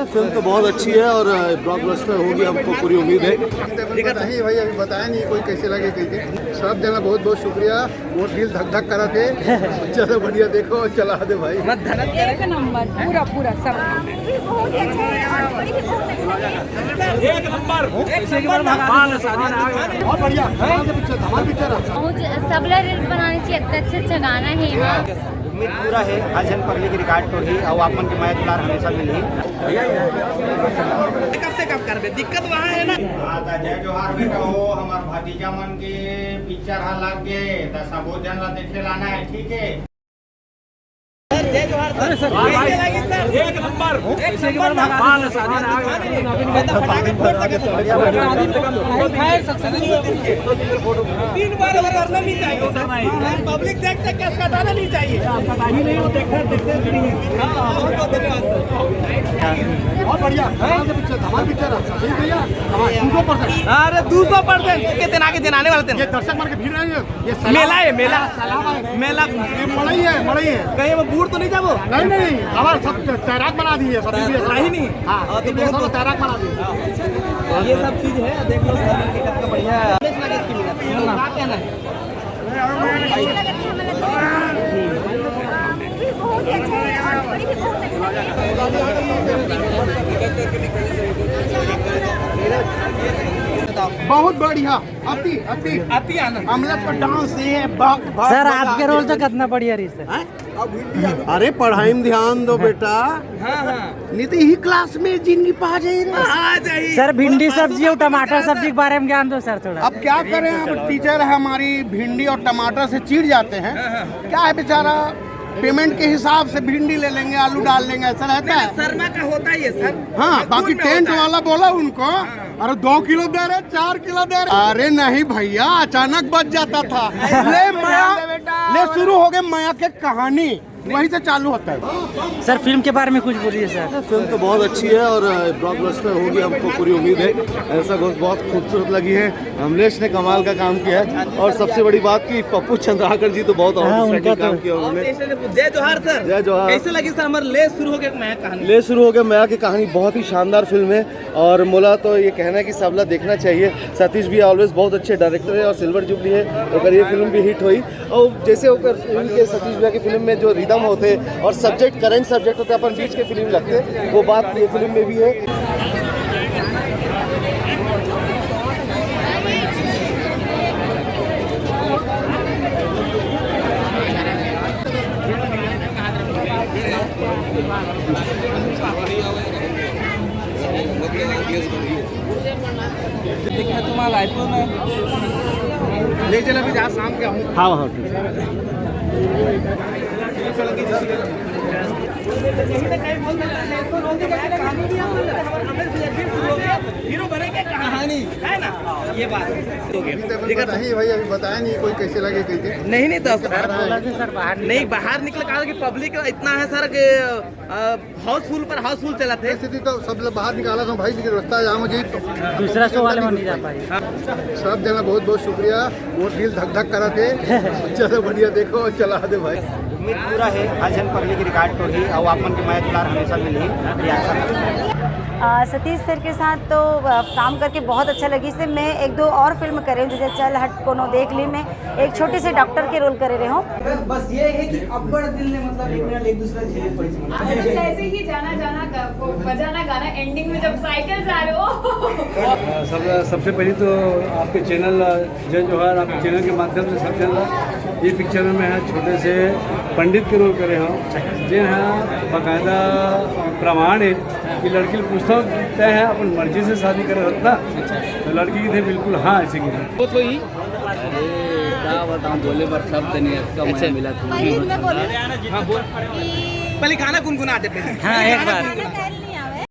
Film तो बहुत अच्छी है और ब्लॉकबस्टर होगी, हमको पूरी उम्मीद है। बताइए भाई, अभी बताया नहीं कोई कैसे लगे कैसे। सब जगह बहुत बहुत शुक्रिया, वो दिल धक धक करा थे। चलो बढ़िया, देखो चला दे भाई। एक नंबर, पूरा पूरा सब एक नंबर बहुत बढ़िया, धमाल पिक्चर है। सब रील्स बनानी चाहिए, अच्छा गाना है यहाँ। उम्मीद पूरा है आज जन पगली की रिकॉर्ड तो ही और आपन के मैं दुलार हमेशा मिली। कब से कब कर दिक्कत वहाँ है ना। जय जोहार बेटा हो, हमार भतीजा मन के पिक्चर हा लग गए, सबो जन ला देखे लाना है, ठीक है। जय जोहार सर। कैसे लगी सर? एक नंबर तीन बार करना नहीं चाहिए, पब्लिक देखते कैसे बताना नहीं चाहिए। बहुत बढ़िया, धमाल पिक्चर है भैया। 200%। अरे 200% के दिन आगे जनाने वाले थे। ये दर्शक मान के भीड़ रहे हैं, ये मेला है, मेला मेला मड़ई है, मड़ई है। कहीं वो बूढ़ तो नहीं जाबो? नहीं नहीं, हमारे सब तैराक बना दिए सब। नहीं नहीं, हाँ तो सब तैराक बना दिए। ये सब चीज है, देख लो सर कितना बढ़िया है। क्या कहना है? बहुत बढ़िया, अति अति अति आनंद। अमृत का डांस ये सर आपके रोल तो कितना बढ़िया रही सर। अरे पढ़ाई में ध्यान दो बेटा। नीति ही क्लास में जिंदगी पा जाए। सर भिंडी सब्जी और टमाटर सब्जी के बारे में ज्ञान दो सर थोड़ा। अब क्या करें, अब टीचर है हमारी भिंडी और टमाटर से चिढ़ जाते हैं। क्या है बेचारा, पेमेंट के हिसाब से भिंडी ले लेंगे, आलू डाल लेंगे, ऐसा रहता है। शर्मा का होता है ये सर। हाँ, बाकी टेंट वाला बोला उनको, अरे 2 किलो दे रहे, 4 किलो दे रहे। अरे नहीं भैया, अचानक बच जाता था। ले माया, ले शुरू हो गए माया के कहानी, वहीं से चालू होता है। सर फिल्म के बारे में कुछ बोलिए सर। फिल्म तो बहुत अच्छी है और ब्लॉकबस्टर होगी, हमको पूरी उम्मीद है। ऐसा बहुत खूबसूरत लगी है, अमलेश ने कमाल का काम किया है। और सबसे बड़ी बात की पप्पू चंद्राकर जी तो बहुत आउटस्टैंडिंग काम किया उन्होंने। जय जोहार सर। जय जोहार। कैसे लगी सर हमारे ले शुरू हो गया माया कहानी? ले शुरू हो गया माया की कहानी, बहुत ही शानदार फिल्म है। और मोला तो ये कहना है कि सबला देखना चाहिए। सतीश भी ऑलवेज बहुत अच्छे डायरेक्टर है और सिल्वर जुबली है, अगर ये फिल्म भी हिट हुई। और जैसे होकर इनके सतीश भैया की फिल्म में जो रिदम होते और सब्जेक्ट करंट सब्जेक्ट होते अपन बीच के फिल्म लगते, वो बात ये फिल्म में भी है। तुम्हारा रायपुर में ले चल, अभी जहाँ शाम के आऊँ। हाँ हाँ ठीक है। हीरो बनेंगे कहानी है ना, ये बात बताइए भाई, अभी बताया नहीं कोई कैसे लगे कैसे। नहीं नहीं तो सर बाहर नहीं, बाहर निकले कहा कि पब्लिक इतना है सर कि हाउसफुल पर हाउसफुल चला थे। स्थिति तो सब लोग बाहर निकाला था भाई, लेकिन रास्ता जाम हो जाए, दूसरा शो वाले में नहीं जा पाए। सब जगह बहुत बहुत शुक्रिया, वो दिल धक धक करा थे। चलो बढ़िया, देखो चला दे भाई। उम्मीद पूरा है आज जन पगली की रिकॉर्ड तो ही और आपन के मैं दुलार हमेशा मिली। सतीश सर के साथ तो काम करके बहुत अच्छा लगी। इससे मैं 1-2 और फिल्म कर रही हूँ, जैसे चल हट कोनो देख ली, मैं एक छोटे से डॉक्टर के रोल कर रही हूँ। बस ये है कि अब्बड़ दिल ने मतलब एक मिनट एक दूसरा झेले पड़ी। जैसे ही जाना बजाना गाना एंडिंग में जब साइकिल जा रहे हो। सबसे पहले तो आपके चैनल जय जोहार, आपके चैनल के माध्यम से सब चैनल ये पिक्चर में मैं छोटे से पंडित के रोल करे हूँ, जे हाँ बाकायदा प्रमाण है कि लड़की पूछता तय है अपन मर्जी से शादी करे होता, तो लड़की की थे बिल्कुल हाँ ऐसे की वो तो ही क्या बताऊँ, बोले पर शब्द नहीं है, अच्छा मिला था। हाँ बोल, पहले गाना गुनगुना दे पहले। हाँ एक बार